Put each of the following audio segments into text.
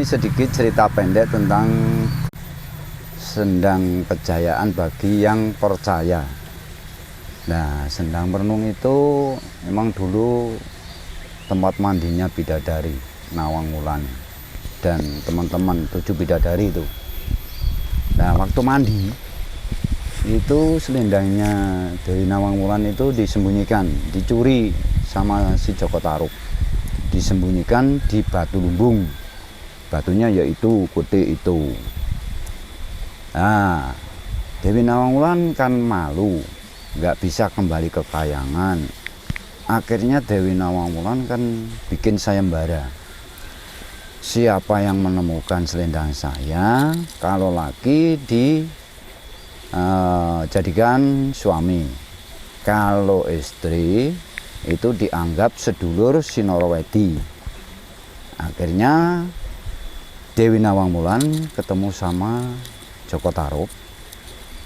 sedikit cerita pendek tentang Sendang Kejayaan bagi yang percaya. Nah, Sendang Merenung itu memang dulu tempat mandinya bidadari Nawang Wulan dan teman-teman 7 bidadari itu. Nah, waktu mandi itu selendangnya dari Nawang Wulan itu disembunyikan, dicuri sama si Joko Tarub. Disembunyikan di batu lumbung. Batunya yaitu kuti itu. Nah, Dewi Nawang Wulan kan malu, nggak bisa kembali ke Kahyangan. Akhirnya Dewi Nawang Wulan kan bikin sayembara. Siapa yang menemukan selendang saya, kalau laki jadikan suami. Kalau istri itu dianggap sedulur Sinorowedi. Akhirnya Dewi Nawang Wulan ketemu sama Joko Tarub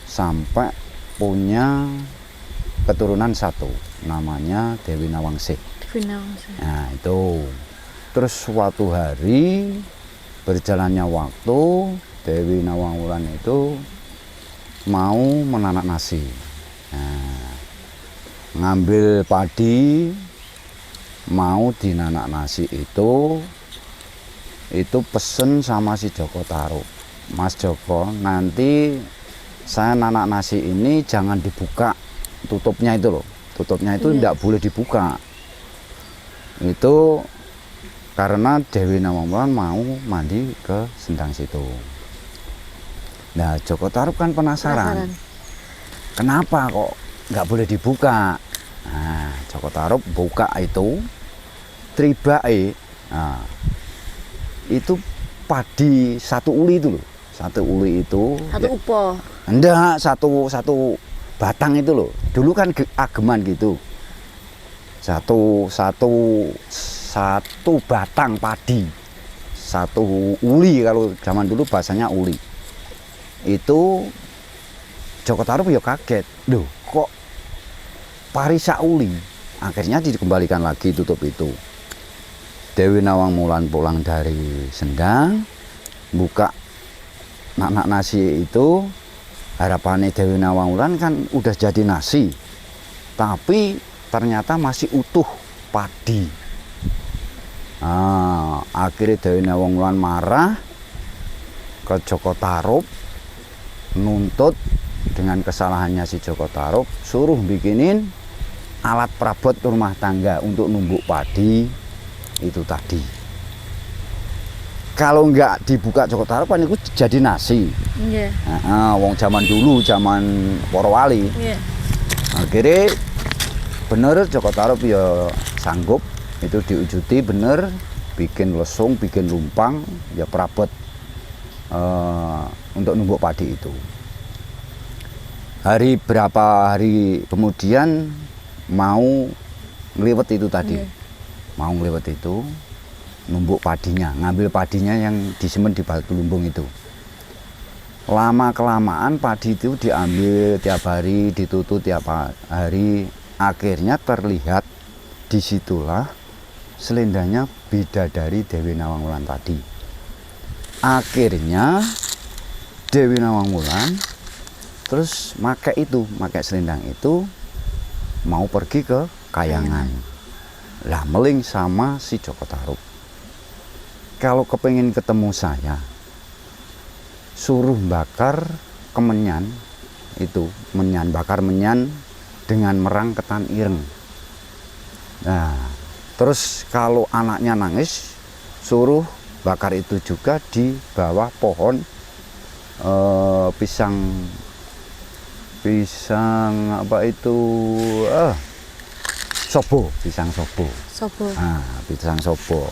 sampai punya keturunan satu, namanya Dewi Nawangsih. Nah itu, terus suatu hari berjalannya waktu, Dewi Nawang Wulan itu mau menanak nasi. Nah, ngambil padi, mau dinanak nasi itu pesen sama si Joko Tarub. Mas Joko, nanti saya nanak nasi ini jangan dibuka tutupnya itu loh. Tutupnya itu tidak boleh dibuka. Itu karena Dewi Nawang Wulan mau mandi ke sendang situ. Nah, Joko Tarub kan penasaran. Kenapa kok nggak boleh dibuka? Nah, Joko Tarub buka itu, tribae. Nah, itu padi satu uli itu loh. Satu uli itu satu upo. Enggak, satu batang itu loh. Dulu kan ageman gitu. Satu batang padi. Satu uli, kalau zaman dulu bahasanya uli. Itu Joko Tarub ya kaget. Loh, kok parisa uli? Akhirnya dikembalikan lagi tutup itu. Dewi Nawang Wulan pulang dari Sendang, buka nanak nasi itu, harapannya Dewi Nawang Wulan kan udah jadi nasi, tapi ternyata masih utuh padi. Nah, akhirnya Dewi Nawang Wulan marah ke Joko Tarub, nuntut dengan kesalahannya si Joko Tarub, suruh bikinin alat perabot rumah tangga untuk numbuk padi itu tadi. Kalau nggak dibuka Joko Tarub kan itu jadi nasi. Yeah. Wong zaman dulu, zaman Porowali. Yeah. Akhirnya bener Joko Tarub ya sanggup, itu diujuti bener, bikin lesung, bikin lumpang, ya perabot untuk numbuk padi itu. Berapa hari kemudian mau ngliwet itu tadi. Yeah. Mau ngliwet itu, numbuk padinya, ngambil padinya yang disimpan di batu lumbung itu. Lama kelamaan padi itu diambil tiap hari, ditutup tiap hari. Akhirnya terlihat disitulah selendangnya bidadari Dewi Nawang Wulan tadi. Akhirnya Dewi Nawang Wulan terus pakai selendang itu mau pergi ke Kahyangan. Lah meling sama si Joko Tarub. Kalau kepengen ketemu saya, suruh bakar kemenyan itu, bakar menyan dengan merang ketan ireng. Nah, terus kalau anaknya nangis, suruh bakar itu juga di bawah pohon pisang apa itu? Pisang sobo. Nah, pisang sobo.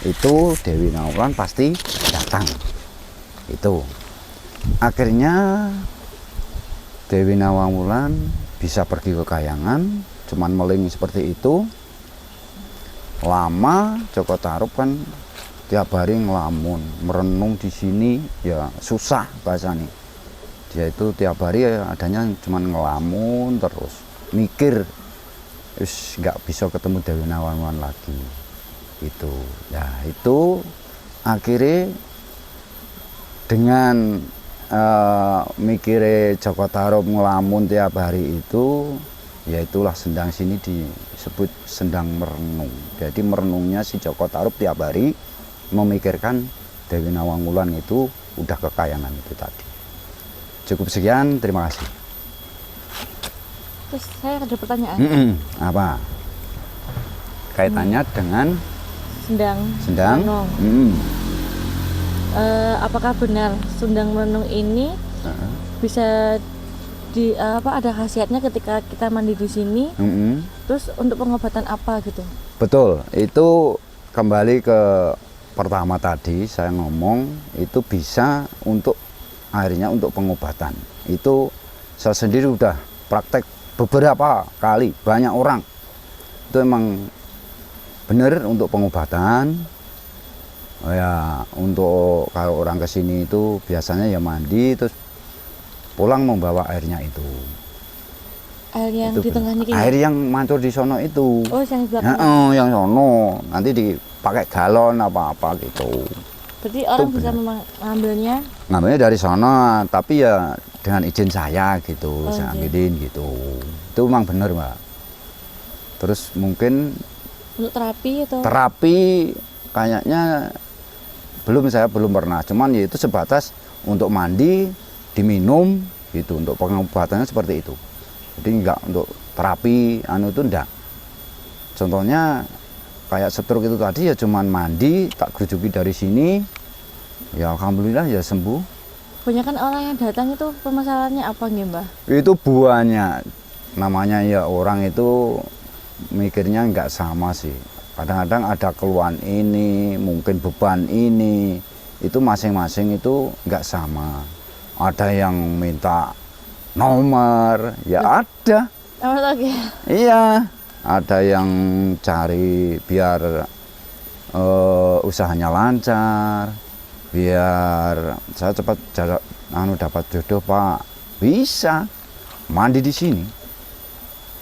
Itu Dewi Nawang Wulan pasti datang. Itu akhirnya Dewi Nawang Wulan bisa pergi ke Kahyangan, cuman meling seperti itu. Lama Joko Tarub kan tiap hari ngelamun, merenung di sini ya susah bahasanya. Dia itu tiap hari adanya cuman ngelamun terus, mikir, nggak bisa ketemu Dewi Nawang Wulan lagi. Itu, ya itu akhirnya dengan mikire Joko Tarub ngelamun tiap hari itu, ya itulah sendang sini disebut sendang merenung. Jadi merenungnya si Joko Tarub tiap hari memikirkan Dewi Nawang-Wulan itu udah kekayangan itu tadi. Cukup sekian, terima kasih. Terus saya ada pertanyaan. Apa? Kaitannya dengan sendang merenung. Apakah benar sendang merenung ini bisa ada khasiatnya ketika kita mandi di sini? Terus untuk pengobatan apa gitu? Betul, itu kembali ke pertama tadi saya ngomong, itu bisa untuk akhirnya untuk pengobatan. Itu saya sendiri udah praktek beberapa kali, banyak orang itu emang benar untuk pengobatan. Ya untuk kalau orang kesini itu biasanya ya mandi terus pulang membawa airnya itu. Air yang itu di tengah ini? Air yang mancur di sono itu. Oh, yang di belakang? Yang sono nanti dipakai galon apa-apa gitu. Berarti orang bisa mengambilnya? Ngambilnya dari sana, tapi ya dengan izin saya gitu, saya ambilin gitu. Itu memang benar, Mbak. Terus mungkin untuk terapi atau? Terapi kayaknya saya belum pernah. Cuman ya itu sebatas untuk mandi, diminum gitu. Untuk pengobatannya seperti itu. Jadi enggak untuk terapi itu enggak. Contohnya kayak stroke itu tadi ya cuman mandi, tak gerujuki dari sini. Ya alhamdulillah ya sembuh. Kebanyakan orang yang datang itu permasalahannya apa nih, Mbah? Itu buahnya. Namanya ya orang itu mikirnya nggak sama sih. Kadang-kadang ada keluhan ini, mungkin beban ini. Itu masing-masing itu nggak sama. Ada yang minta nomor, ya ada. Nomor lagi? Iya, ada yang cari biar usahanya lancar, biar saya cepat dapat jodoh Pak. Bisa mandi di sini.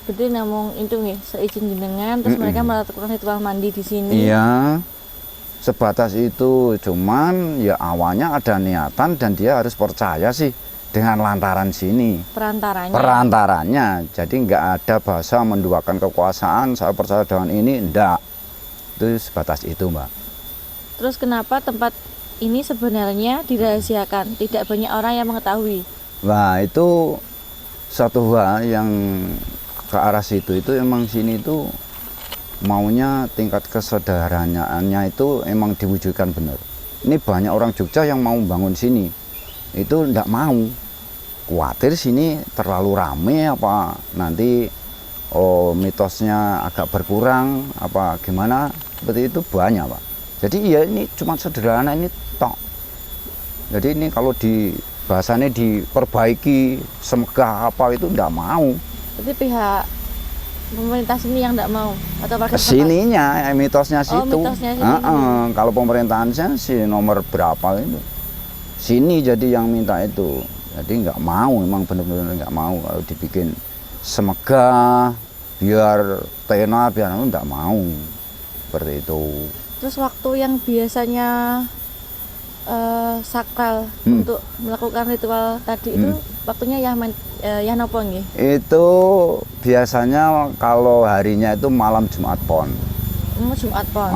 Berarti namun itu nih seizin jenengan, terus mereka melakukan ritual mandi di sini. Iya, sebatas itu. Cuman ya awalnya ada niatan dan dia harus percaya sih dengan lantaran sini. Perantaranya. Jadi nggak ada bahasa menduakan kekuasaan. Saya percaya dengan ini, enggak. Itu sebatas itu, Mbak. Terus kenapa tempat ini sebenarnya dirahasiakan? Tidak banyak orang yang mengetahui. Nah itu satu hal yang ke arah situ itu emang sini itu maunya tingkat kesederhanaannya itu emang diwujudkan benar. Ini banyak orang Jogja yang mau bangun sini itu enggak mau, khawatir sini terlalu rame apa nanti mitosnya agak berkurang apa gimana, seperti itu banyak Pak. Jadi ya ini cuma sederhana ini tok. Jadi ini kalau di bahasanya diperbaiki semegah apa itu enggak mau. Jadi pihak pemerintah sini yang enggak mau atau warga kesininya mitosnya situ. Mitosnya sini. Kalau pemerintahannya sih nomor berapa itu sini jadi yang minta itu. Jadi nggak mau, memang benar-benar nggak mau kalau dibikin semegah biar tenar biar nggak mau seperti itu. Terus waktu yang biasanya sakral untuk melakukan ritual tadi itu waktunya ya nopo nggih? Itu biasanya kalau harinya itu malam Jumat Pon. Jumat Pon.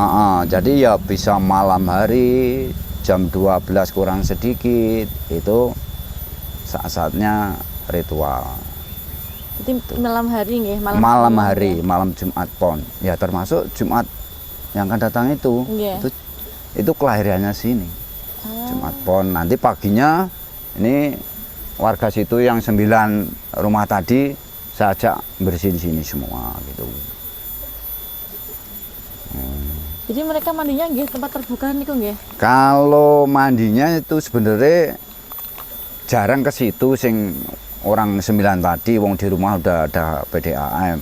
Jadi ya bisa malam hari jam 12 kurang sedikit itu saat-saatnya ritual. Jadi malam hari nggih, malam hari, malam Jumat Pon. Ya termasuk Jumat yang akan datang itu. Itu kelahirannya sini. Jumat Pon. Nanti paginya ini warga situ yang 9 rumah tadi saya ajak bersih di sini semua gitu. Jadi mereka mandinya nggih tempat terbuka niku nggih? Kalau mandinya itu sebenarnya jarang ke situ sing orang 9 tadi, wong di rumah udah ada PDAM.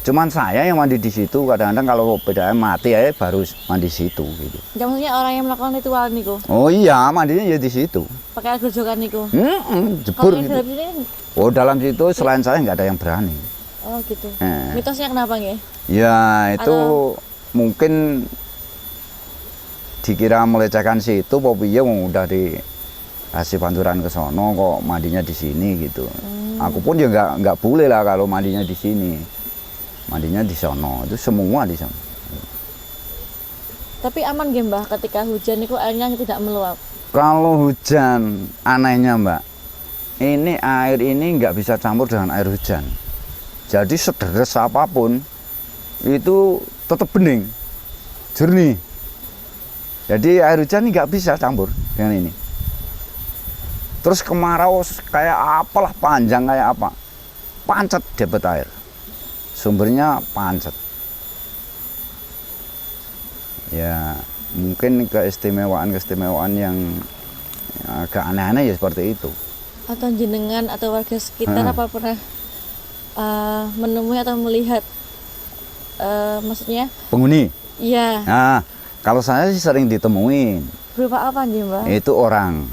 Cuman saya yang mandi di situ, kadang-kadang kalau PDAM mati ya baru mandi situ gitu. Ya, maksudnya orang yang melakukan ritual niku? Oh iya, mandinya ya di situ. Pakai air grojokan niku? Jebur gitu. Dalam sini? Oh dalam situ selain saya nggak ada yang berani. Oh gitu. Mitosnya kenapa nggih? Ya itu mungkin dikira melecehkan situ, piye wong udah kasih panturan ke sono kok mandinya di sini gitu. Aku pun ya nggak boleh lah kalau mandinya di sini, mandinya di sono, itu semua di sono. Tapi aman nggih Mbah ketika hujan itu airnya tidak meluap? Kalau hujan, anehnya Mbak, ini air ini nggak bisa campur dengan air hujan. Jadi sederes apapun itu tetap bening, jernih. Jadi air hujan ini nggak bisa campur dengan ini. Terus kemarau kayak apalah panjang kayak apa, pancet dapat air. Sumbernya pancet. Ya mungkin keistimewaan yang agak aneh-aneh ya seperti itu. Atau jenengan atau warga sekitar apa pernah menemui atau melihat maksudnya Penghuni? iya Nah, kalau saya sih sering ditemuin. berupa apa nih Mbak? Itu orang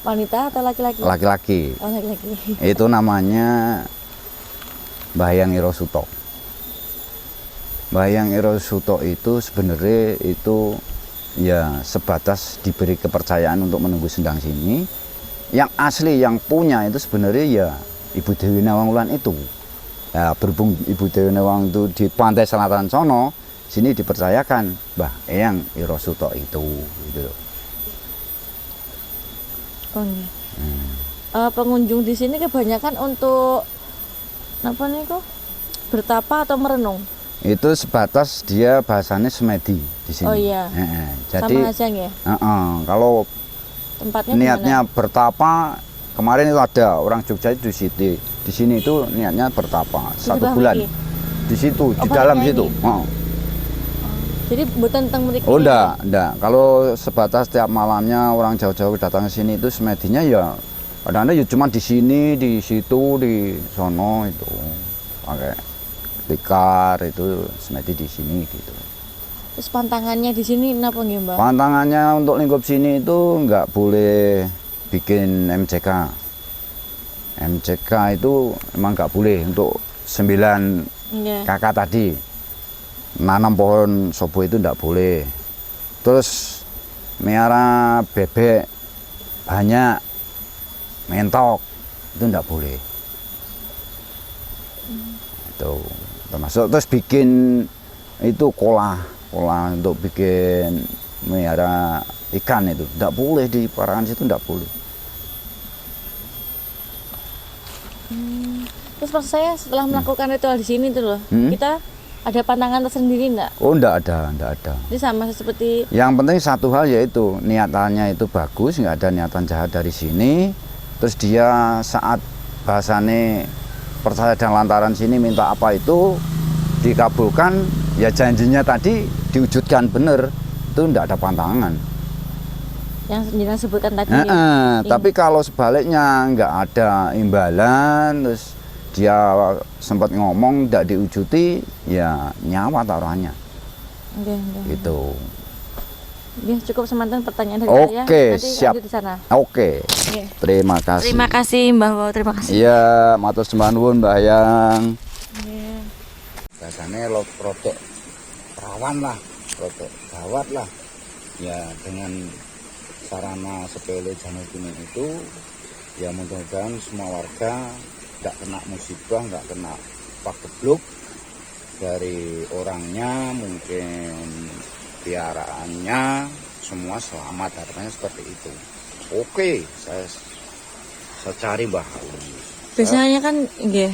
Wanita atau laki-laki? laki-laki. Oh laki-laki. Itu namanya Mbahyang Irosuto. Mbahyang Irosuto itu sebenarnya itu ya sebatas diberi kepercayaan untuk menunggu sendang sini. Yang asli yang punya itu sebenarnya ya Ibu Dewi Nawang itu. Ya, berhubung Ibu Dewi Nawang itu di pantai selatan sono, sini dipercayakan Mbahyang Irosuto itu gitu loh. Oh, iya. Pengunjung di sini kebanyakan untuk apa nih kok bertapa atau merenung? Itu sebatas dia bahasanya semedi di sini. Oh iya. Jadi sama aja ya. kalau tempatnya niatnya dimana? bertapa, kemarin itu ada orang Jogja itu di sini itu niatnya bertapa Di 1 sebelah bulan. mriki? Di situ, di Bapaknya dalam ini? situ. Jadi buatan tentang mriki. Oh enggak. Kalau sebatas tiap malamnya orang jauh-jauh datang ke sini itu semedinya ya kadang-kadang ya cuma di sini, di situ, di sono itu pakai tikar itu semedi di sini gitu. Terus pantangannya di sini kenapa nggih Mbak? Pantangannya untuk lingkup sini itu nggak boleh bikin MCK. MCK itu emang nggak boleh untuk 9 Iya. kakak tadi. Nanam pohon sobo itu nggak boleh. Terus miara bebek banyak, mentok itu nggak boleh. Itu termasuk terus bikin itu kolah untuk bikin miara ikan itu nggak boleh di parahan situ, nggak boleh. Terus maksud saya setelah melakukan ritual di sini tuh loh, kita ada pantangan tersendiri enggak? Oh nggak ada. Ini sama seperti Yang penting satu hal yaitu niatannya itu bagus, nggak ada niatan jahat dari sini. Terus dia saat bahasane percaya dan lantaran sini minta apa itu dikabulkan, ya janjinya tadi diwujudkan bener, itu nggak ada pantangan. yang jenengan sebutkan tadi. Tapi kalau sebaliknya nggak ada imbalan, terus dia sempat ngomong nggak diwujudi, ya nyawa taruhannya. Oke. Gitu. Ya, cukup semantan pertanyaan dari saya. Oke, Nanti siap. lanjut di sana. Oke. Oke. Terima kasih. Terima kasih Mbah Wow, terima kasih. Iya, matur sembah nuwun Mbahyang. Iya. Biasanya rodok rawan lah, rodok gawat lah. Ya dengan sarana sepele janur kuning itu, ya mudah-mudahan semua warga nggak kena musibah, nggak kena pagebluk dari orangnya, mungkin piaraannya, semua selamat, harapannya seperti itu. Oke, saya cari Mbah. Biasanya kan nggih.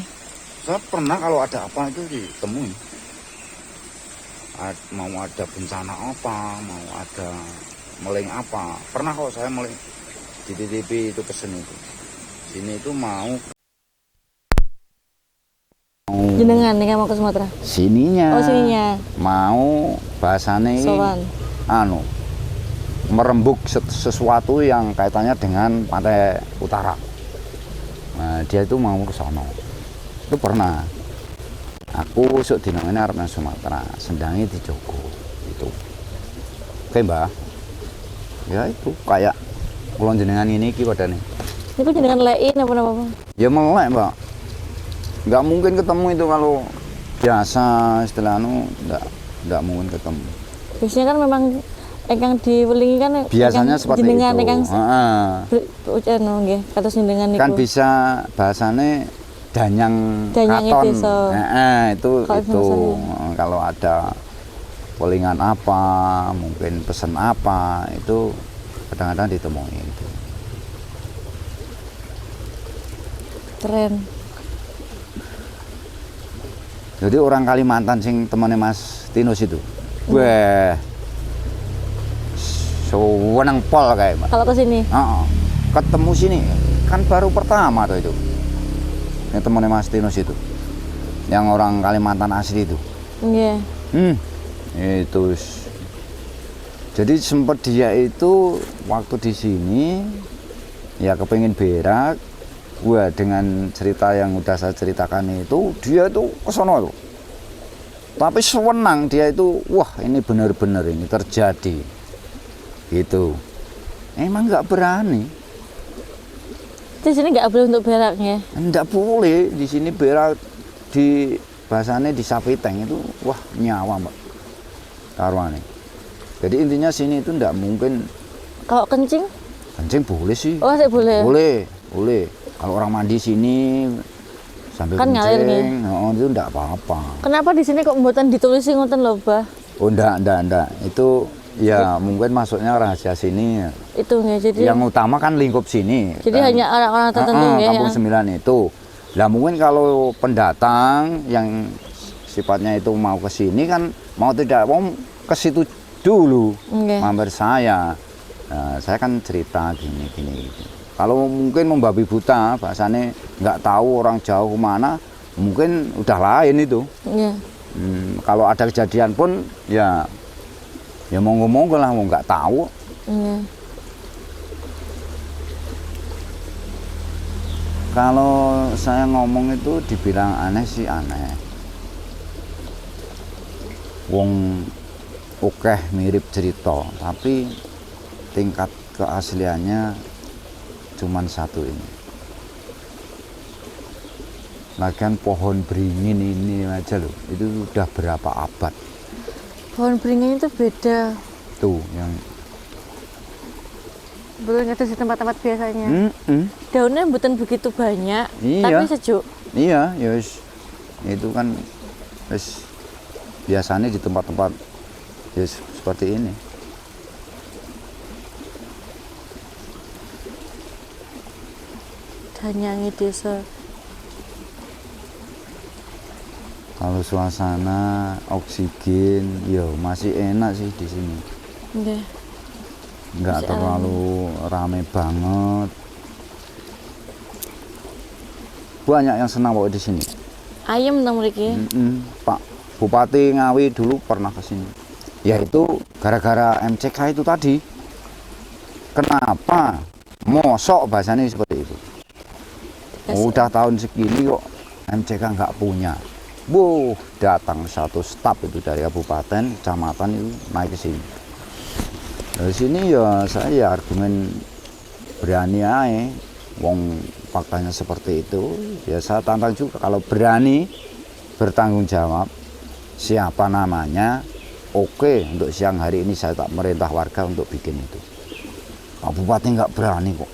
Saya pernah kalau ada apa itu ditemui. Mau ada bencana apa, mau ada meling apa. Pernah kok saya meling di TV itu pesen itu. Sini itu mau Jenengan nih mau ke Sumatera. sininya. Oh, sininya. Mau bahasane Sowan. merembuk sesuatu yang kaitannya dengan pantai utara. Nah, dia itu mau ke sono. Itu pernah. Aku sok dinamane arep nang Sumatera, sendange dijogo itu. Oke, Mbah. Ya itu kayak kula jenengan ini iki padane. Niku jenengan lein apa-apa? Ya melek, Mbak. Nggak mungkin ketemu itu kalau biasa istilah enggak mungkin ketemu. Biasanya kan memang ingkang diwelingi kan biasanya ingkang seperti jenengan itu. ingkang Heeh. anu nggih kados jenengan niku. Kan bisa bahasane danyang Danyange katon. desa. Itu Kalau itu bahasa kalau ada welingan apa, mungkin pesan apa, itu kadang-kadang ditemui itu. Keren. Jadi orang Kalimantan sing temannya Mas Tinus itu. Wah. Sewenang pol kayak Mbak. Kalau ke sini. Ketemu sini kan baru pertama tuh itu. Yang temannya Mas Tinus itu. Yang orang Kalimantan asli itu. Iya. Itu. Jadi sempat dia itu waktu di sini ya kepengen berak. Wah, dengan cerita yang udah saya ceritakan itu, dia itu kesono tuh. Tapi sewenang dia itu, wah ini benar-benar ini terjadi. Gitu. Emang nggak berani. Di sini nggak boleh untuk berak ya? Nggak boleh di sini berak di bahasanya di Sapiteng itu, wah nyawa Mbak. Taruhannya. Jadi intinya sini itu nggak mungkin. Kalau kencing? Kencing boleh sih. Oh, saya boleh. Boleh. Kalau orang mandi sini sambil kan kencing, itu enggak apa-apa. Kenapa di sini kok mboten ditulisi ngoten lho, Bah? Oh, enggak. Itu ya mungkin masuknya rahasia sini. Itu nggih, jadi yang utama kan lingkup sini. Jadi kan, hanya orang-orang tertentu ya. Kampung Sembilan itu. Lah mungkin kalau pendatang yang sifatnya itu mau ke sini kan mau tidak mau ke situ dulu. Mampir saya. Nah, saya kan cerita gini. Kalau mungkin membabi buta, bahasanya nggak tahu orang jauh kemana, mungkin udah lain itu. Iya. Kalau ada kejadian pun, ya monggo-monggo lah, mau nggak tahu. Iya. Kalau saya ngomong itu dibilang aneh sih aneh. Wong oke mirip cerita, tapi tingkat keasliannya cuman satu ini. Lagian pohon beringin ini aja loh, itu udah berapa abad. Pohon beringin itu beda. Tuh yang belum ada di tempat-tempat biasanya. Daunnya bukan begitu banyak, iya. Tapi sejuk. Iya, yos. Itu kan yos, biasanya di tempat-tempat yos seperti ini. Danyangi desa. Kalau suasana oksigen, yo masih enak sih di sini. Nggih. Nggak terlalu rame banget. Banyak yang senang bawa di sini. Ayam nang mriki. Pak Bupati Ngawi dulu pernah ke sini. Yaitu gara-gara MCK itu tadi. Kenapa? Mosok bahasanya seperti itu. Udah tahun segini kok MCK nggak punya. Datang satu staf itu dari kabupaten, kecamatan itu naik ke sini. Dari sini ya saya argumen berani aja. Wong faktanya seperti itu. Ya saya tantang juga kalau berani bertanggung jawab siapa namanya. Oke, untuk siang hari ini saya tak merintah warga untuk bikin itu. Pak Bupati nggak berani kok.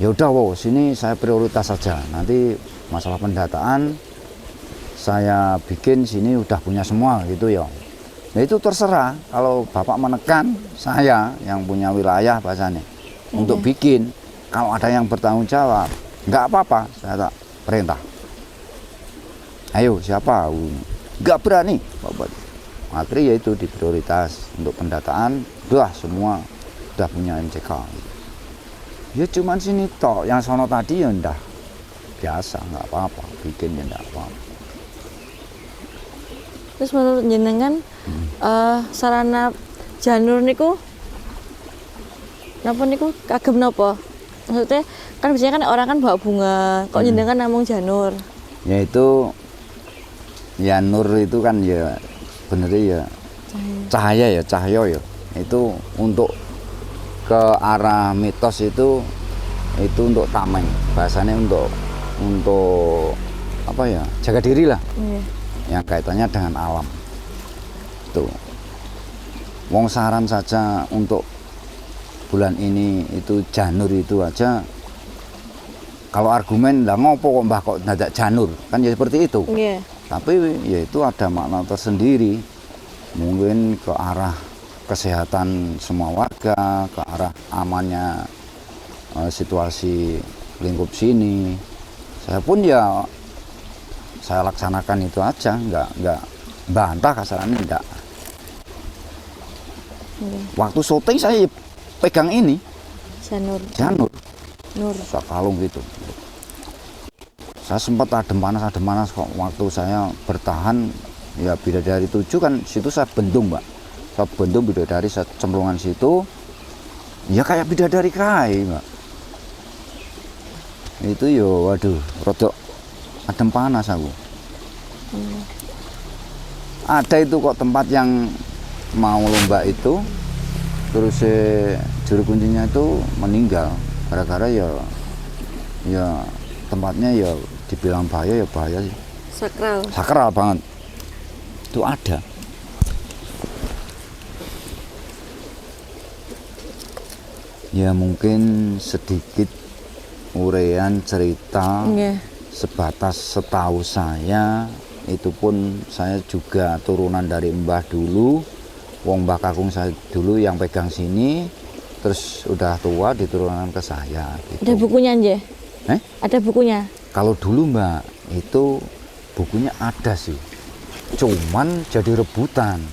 Ya udah, sini saya prioritas saja. Nanti masalah pendataan saya bikin sini udah punya semua gitu ya. Nah itu terserah kalau Bapak menekan saya yang punya wilayah bahasanya untuk bikin. Kalau ada yang bertanggung jawab, nggak apa-apa, saya tak perintah. Ayo siapa? Nggak berani, Bapak. Akhirnya yaitu di prioritas untuk pendataan, udah semua udah punya MCK. Ya cuman sini toh, yang sono tadi ya ndak biasa, nggak apa-apa, bikin ya ndak apa-apa. Terus menurut jenengan sarana janur niku napa niku kagem napa? Maksudnya kan biasanya kan orang kan bawa bunga, kok jenengan namung janur? Ya itu ya nur itu kan ya bener ya cahaya ya. Itu untuk ke arah mitos itu untuk tameng, bahasanya untuk apa ya, jaga diri lah. Yang kaitannya dengan alam tuh. Wong saran saja untuk bulan ini itu janur itu aja. Kalau argumen lah ngopo kok mbah kok dadak janur, kan ya seperti itu. Iya. Tapi ya itu ada makna tersendiri. Mungkin ke arah kesehatan semua warga, ke arah amannya situasi lingkup sini. Saya pun ya saya laksanakan itu aja, nggak bantah kasarannya enggak. Iya. Waktu syuting saya pegang ini Janur. Nur sakalung gitu. Saya sempat adem panas kok waktu saya bertahan ya Bidadari 7 kan situ saya bendung mbak. Saya bendung Bidadari, saya cemplungan situ ya kayak Bidadari kai mbak. Itu yo waduh rodok adem panas aku. Ada itu kok tempat yang mau lomba itu terus juru kuncinya itu meninggal gara-gara ya tempatnya ya dibilang bahaya ya bahaya sih. Sakral banget itu ada. Ya mungkin sedikit urean cerita sebatas setahu saya, itu pun saya juga turunan dari mbah dulu, wong mbah kakung saya dulu yang pegang sini, terus udah tua diturunkan ke saya gitu. Ada bukunya aja? Ada bukunya? Kalau dulu mbak itu bukunya ada sih, cuman jadi rebutan.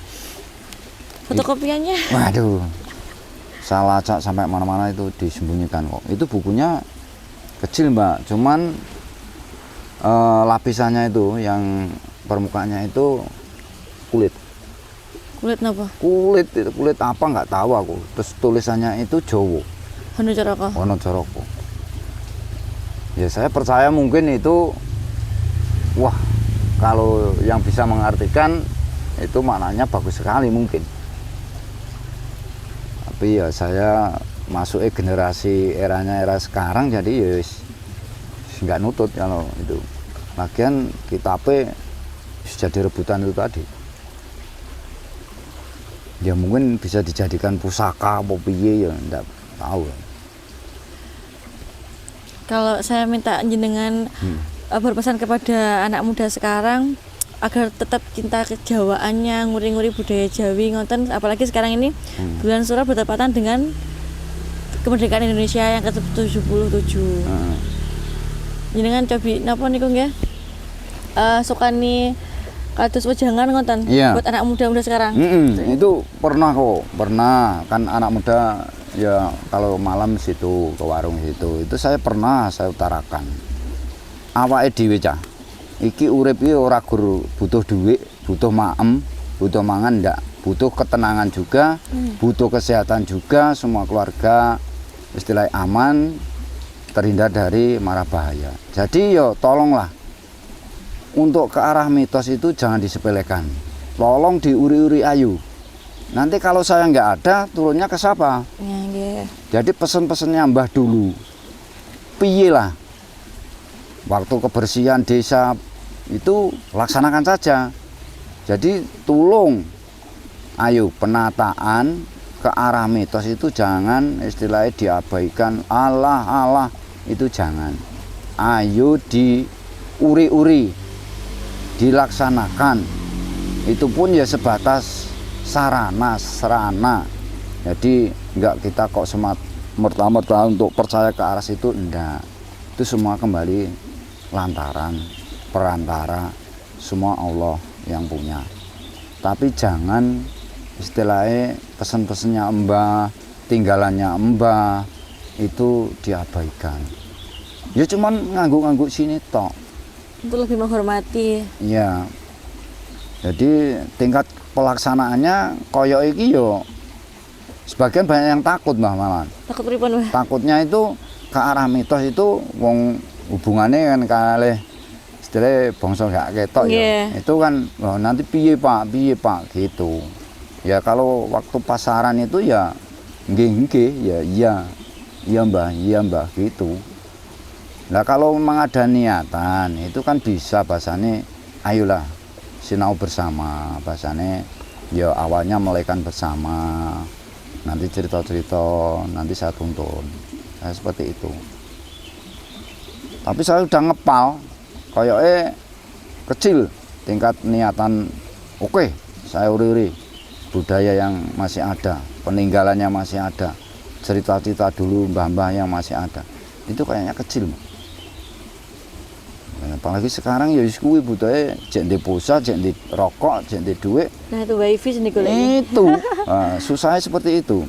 Fotokopiannya? Waduh, salah cak sampai mana-mana itu disembunyikan kok. Itu bukunya kecil mbak, cuman lapisannya itu yang permukaannya itu kulit. Kulit apa? Kulit apa nggak tahu aku. Terus tulisannya itu Jawa. Wonocoroko. Ya saya percaya mungkin itu, wah kalau yang bisa mengartikan itu maknanya bagus sekali mungkin. Tapi ya saya masuk generasi era sekarang jadi ya nggak nutut kalau itu. Lagian kitabnya jadi rebutan itu tadi. Ya mungkin bisa dijadikan pusaka apa piye ya enggak tahu. Kalau saya minta jenengan berpesan kepada anak muda sekarang agar tetap cinta kejawaannya, nguri-nguri budaya Jawi ngoten, apalagi sekarang ini bulan Suro bertepatan dengan kemerdekaan Indonesia yang ke-77. Jenengan cobi napa niku nggih? Sukani kados wejangan ngoten buat anak muda-muda sekarang. Itu pernah kan anak muda ya kalau malam situ ke warung situ itu saya utarakan. Awake dhewe cah. Iki urip iki ora gur butuh duit, butuh maem, butuh mangan ndak, butuh ketenangan juga, butuh kesehatan juga, semua keluarga istilahnya aman, terhindar dari mara bahaya. Jadi yo tolonglah untuk ke arah mitos itu jangan disepelekan. Tolong diuri-uri ayu. Nanti kalau saya nggak ada, turunnya ke siapa? Jadi pesen-pesennya mbah dulu. Piye lah. Waktu kebersihan desa itu laksanakan saja. Jadi tolong, ayo penataan ke arah mitos itu jangan istilahnya diabaikan. Allah itu jangan. Ayo diuri-uri, dilaksanakan. Itu pun ya sebatas sarana. Jadi enggak kita kok merta-merta untuk percaya ke arah situ, enggak. Itu semua kembali lantaran, perantara, semua Allah yang punya. Tapi jangan istilahnya pesen-pesennya mbah, tinggalannya mbah itu diabaikan. Ya cuman ngangguk-ngangguk sini tok. Untuk lebih menghormati. Iya. Jadi tingkat pelaksanaannya koyo iki yo sebagian banyak yang takut mbah malah. Takut pripun, Mbah? Takutnya itu ke arah mitos itu wong hubungannya kan kalih istilahnya bangsa gak ketok ya. Itu kan nanti piye Pak gitu. Ya kalau waktu pasaran itu ya nggih ya iya Mbah gitu. Nah kalau memang ada niatan itu kan bisa bahasane ayolah sinau bersama, bahasane Ya awalnya melekan bersama, nanti cerita-cerita, nanti saya tuntun. Saya seperti itu. Tapi saya udah ngepal, kayaknya kecil tingkat niatan. Oke, saya uri-uri budaya yang masih ada, peninggalannya masih ada, cerita-cerita dulu mbah-mbah yang masih ada. Itu kayaknya kecil. Apalagi sekarang ya wis kuwi budaya jek ndek pulsa, jek ndek rokok, jek ndek duit. Nah itu wifi sini golek. Itu susahnya seperti itu.